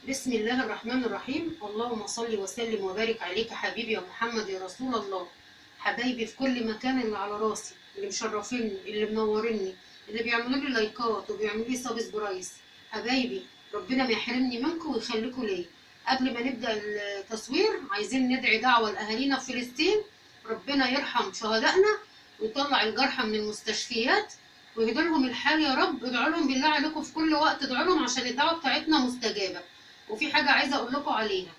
بسم الله الرحمن الرحيم. اللهم صل وسلم وبارك عليك حبيبي يا محمد يا رسول الله. حبايبي في كل مكان، اللي على راسي، اللي مشرفيني، اللي منوريني، اللي بيعملوا لي لايكات وبيعملوا لي سبسكرايب، حبايبي ربنا ما يحرمني منكم ويخليكم ليا. قبل ما نبدا التصوير عايزين ندعي دعوه لاهالينا في فلسطين، ربنا يرحم شهدائنا ويطلع الجرحى من المستشفيات ويهدي لهم الحال يا رب. ادعوا لهم بالله عليكم في كل وقت، ادعوا لهم عشان الدعوه بتاعتنا مستجابه. وفي حاجه عايزه اقول لكم عليها.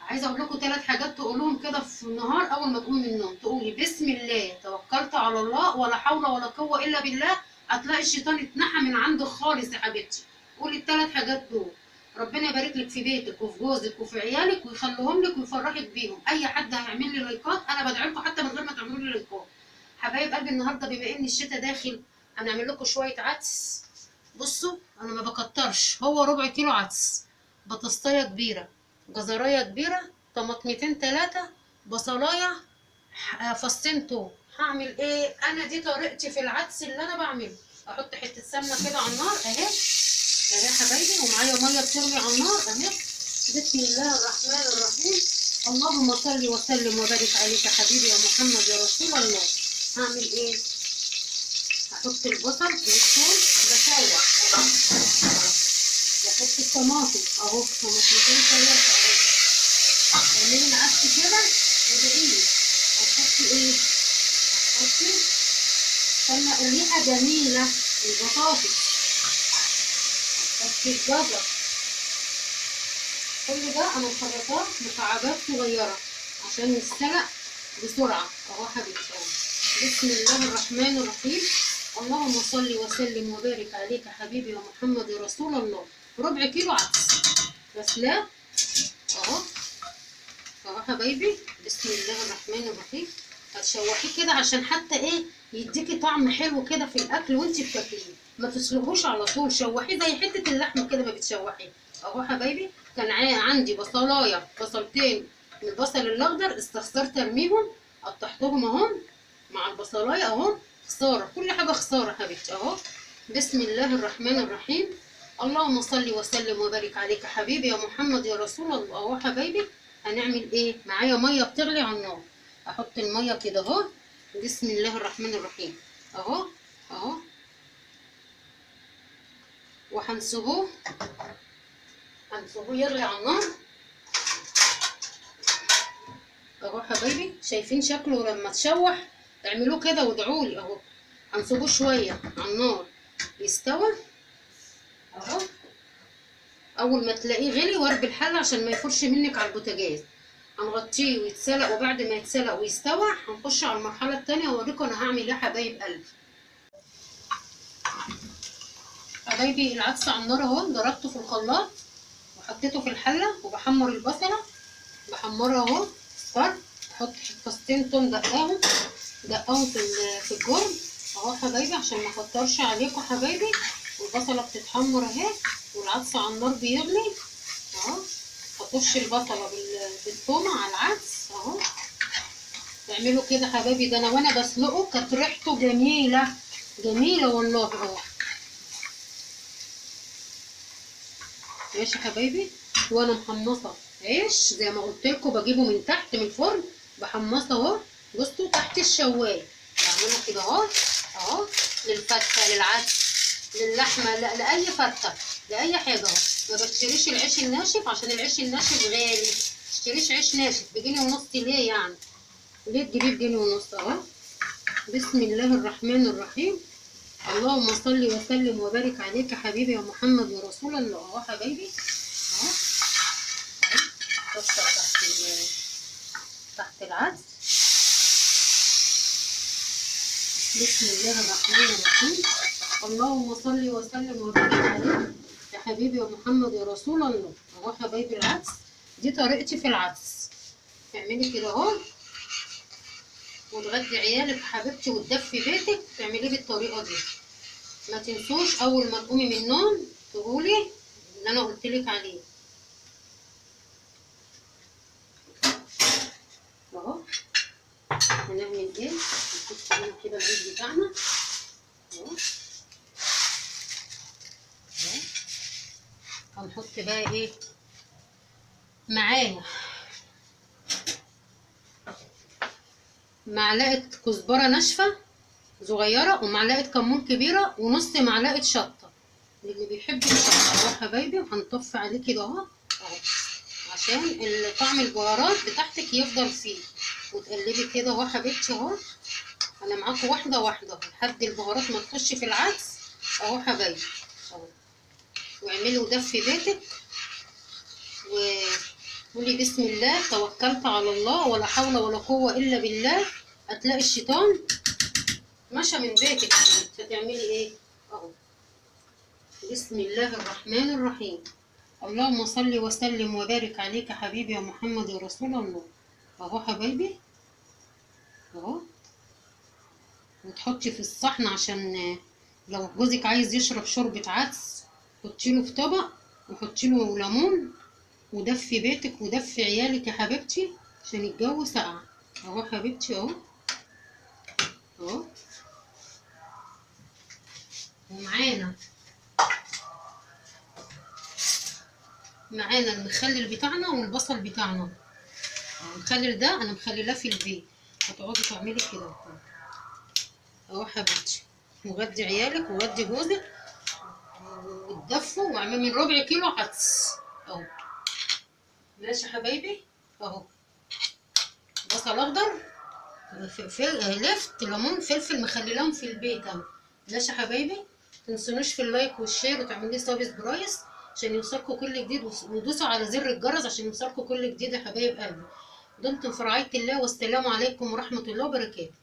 عايزه اقول لكم 3 حاجات تقولوهم كده في النهار اول ما تقومي من النوم. تقولي بسم الله توكلت على الله ولا حول ولا قوه الا بالله، هتلاقي الشيطان اتنحى من عندك خالص يا حبيبتي. قولي ال3 حاجات دول، ربنا يبارك لك في بيتك وفي جوزك وفي عيالك ويخليهم لك ويفرحك بيهم. اي حد هيعمل لي لايكات انا بدعي لكم حتى من غير ما تعملوا لي لايكات. حبايب قلبي النهارده بما ان الشتاء داخل هنعمل لكم شويه عدس. بصوا انا ما بكترش، هو ربع كيلو عدس، بطاطسايه كبيره، جزرايه كبيره، طماطمتين 3، بصلايه، فصين توم. هعمل ايه انا؟ دي طريقتي في العدس اللي انا بعمله. احط حته سمنه كده على النار اهي اهي يا حبايبي، ومعايا ميه بتغلي على النار اهي. بسم الله الرحمن الرحيم. اللهم صل وسلم وبارك عليك حبيبي يا محمد يا رسول الله. هعمل ايه؟ هحط البصل والثوم بشوح، واحط الطماطم اهو، طماطمتين 3 اهو. اعملي العدس كده وادعيلي. هتحطي ايه؟ هتحطي استنى الريحه جميله، البطاطس، هتحطي الجزر، كل ده انا مخرطاه مكعبات صغيره عشان يتسلق بسرعه اهو حبيبتي اهو. بسم الله الرحمن الرحيم. اللهم صل وسلم وبارك عليك حبيبي يا محمد يا رسول الله. ربع كيلو عدس غسلاه اهو اهو حبايبي. بسم الله الرحمن الرحيم. هتشوحيه كده عشان حتى ايه، يديكي طعم حلو كده في الاكل وانت بتاكليه. ما تسلقوش على طول، شوحيه زي حته اللحمه كده ما بتشوحيه اهو حبايبي. كان عندي بصلايه، بصلتين من البصل الاخضر استخسرت ارميهم، قطعتهم اهو مع البصلايه اهو. خساره، كل حاجه خساره حبيبتي اهو. بسم الله الرحمن الرحيم. اللهم صل وسلم وبارك عليك حبيبي يا محمد يا رسول الله اهو حبايبي. هنعمل ايه؟ معايا ميه بتغلي على النار، احط الميه كده اهو. بسم الله الرحمن الرحيم اهو اهو. وهنسيبوه يغلي على النار اهو حبايبي. شايفين شكله لما تشوح؟ اعملوه كده وادعولي اهو. هنسيبوه شويه على النار يستوى اهو. اول ما تلاقيه غلي ورب الحله عشان ما يفرش منك على البوتاجاز، هنغطيه ويتسلق. وبعد ما يتسلق ويستوى هنخش على المرحله الثانيه واوريكم انا هعمل ايه يا حبايب قلبي. حبايبي العدس على النار اهو، ضربته في الخلاط وحطيته في الحله وبحمر البصله، بحمرها اهو اصفر. احط فصين توم دقاهم في الفرن اهو حبايبي عشان ما اكترش عليكم حبايبي. والبصله بتتحمر اهي والعدس على النار بيغلي اهو. هطش البصله بالثوم على العدس اهو. تعملوا كده حبايبي. ده انا وانا بسلقه كانت ريحته جميله جميله والله اهو. ماشي حبايبي. وانا محمصه عيش زي ما قلت لكم، بجيبه من تحت من الفرن بحمصه اهو. بصوا تحت الشوايه بعمله كده اهو اهو، للفته للعدس للحمه لاي فته لاي حاجه اهو. ما بشتريش العيش الناشف عشان العيش الناشف غالي. مشتريش عيش ناشف بجنيه ونص. ليه يعني؟ ليه تجيبيه بجنيه ونص اهو. بسم الله الرحمن الرحيم. اللهم صل وسلم وبارك عليك حبيبي يا محمد يا رسول الله اهو حبايبي اهو. كسر تحت العدس. بسم الله الرحمن الرحيم. اللهم صل وسلم وبارك عليك يا حبيبي يا محمد يا رسول الله اهو حبايبي. العدس دي طريقتي في العدس. تعملي كده اهو وتغدي عيالك حبيبتي وتدفي بيتك، تعمليه بالطريقه دي. ما تنسوش اول ما تقومي من النوم تقولي اللي انا قلت لك عليه اهو. هنعمل ايه؟ نحط هنا كده العيش بتاعنا اهو اهو. هنحط بقى ايه معايا معلقه كزبره ناشفه صغيره ومعلقه كمون كبيره ونص معلقه شطه اللي بيحب الشطه اهو يا حبايبي. وهنطفي عليه كده اهو عشان طعم البهارات بتاعتك يفضل فيه. وتقلبي كده اهو حبيبتي اهو. انا معاكم واحده واحده لحد البهارات ما تخش في العدس اهو حبايبي اهو. واعملي ودفي بيتك وقولي بسم الله توكلت على الله ولا حول ولا قوه الا بالله. هتلاقي الشيطان مشى من بيتك. هتعملي ايه اهو. بسم الله الرحمن الرحيم. اللهم صل وسلم وبارك عليك حبيبي يا محمد يا رسول الله. اهو حبايبي اهو. وتحطي في الصحن عشان لو جوزك عايز يشرب شوربة عدس حطي له في طبق وحطي له ليمون ودفي بيتك ودفي عيالك يا حبيبتي عشان الجو ساقع. اهو حبيبتي اهو اهو. ومعانا المخلل بتاعنا والبصل بتاعنا. المخلل ده انا مخللاه في البيت. هتقعدي تعملي كده اهو حبيبتي وغدي عيالك وغدي جوزك وتدفوا واعملي من ربع كيلو عدس اهو. ماشي حبايبي اهو. بصل اخضر لفت ليمون فلفل مخللهم في البيت اهو. ماشي حبايبي. متنسونوش في اللايك والشير وتعملي سبسكرايب عشان يوصلكوا كل جديد ودوسوا على زر الجرس عشان يوصلكوا كل جديد يا حبايب قلبي. دمتم في رعاية الله والسلام عليكم ورحمة الله وبركاته.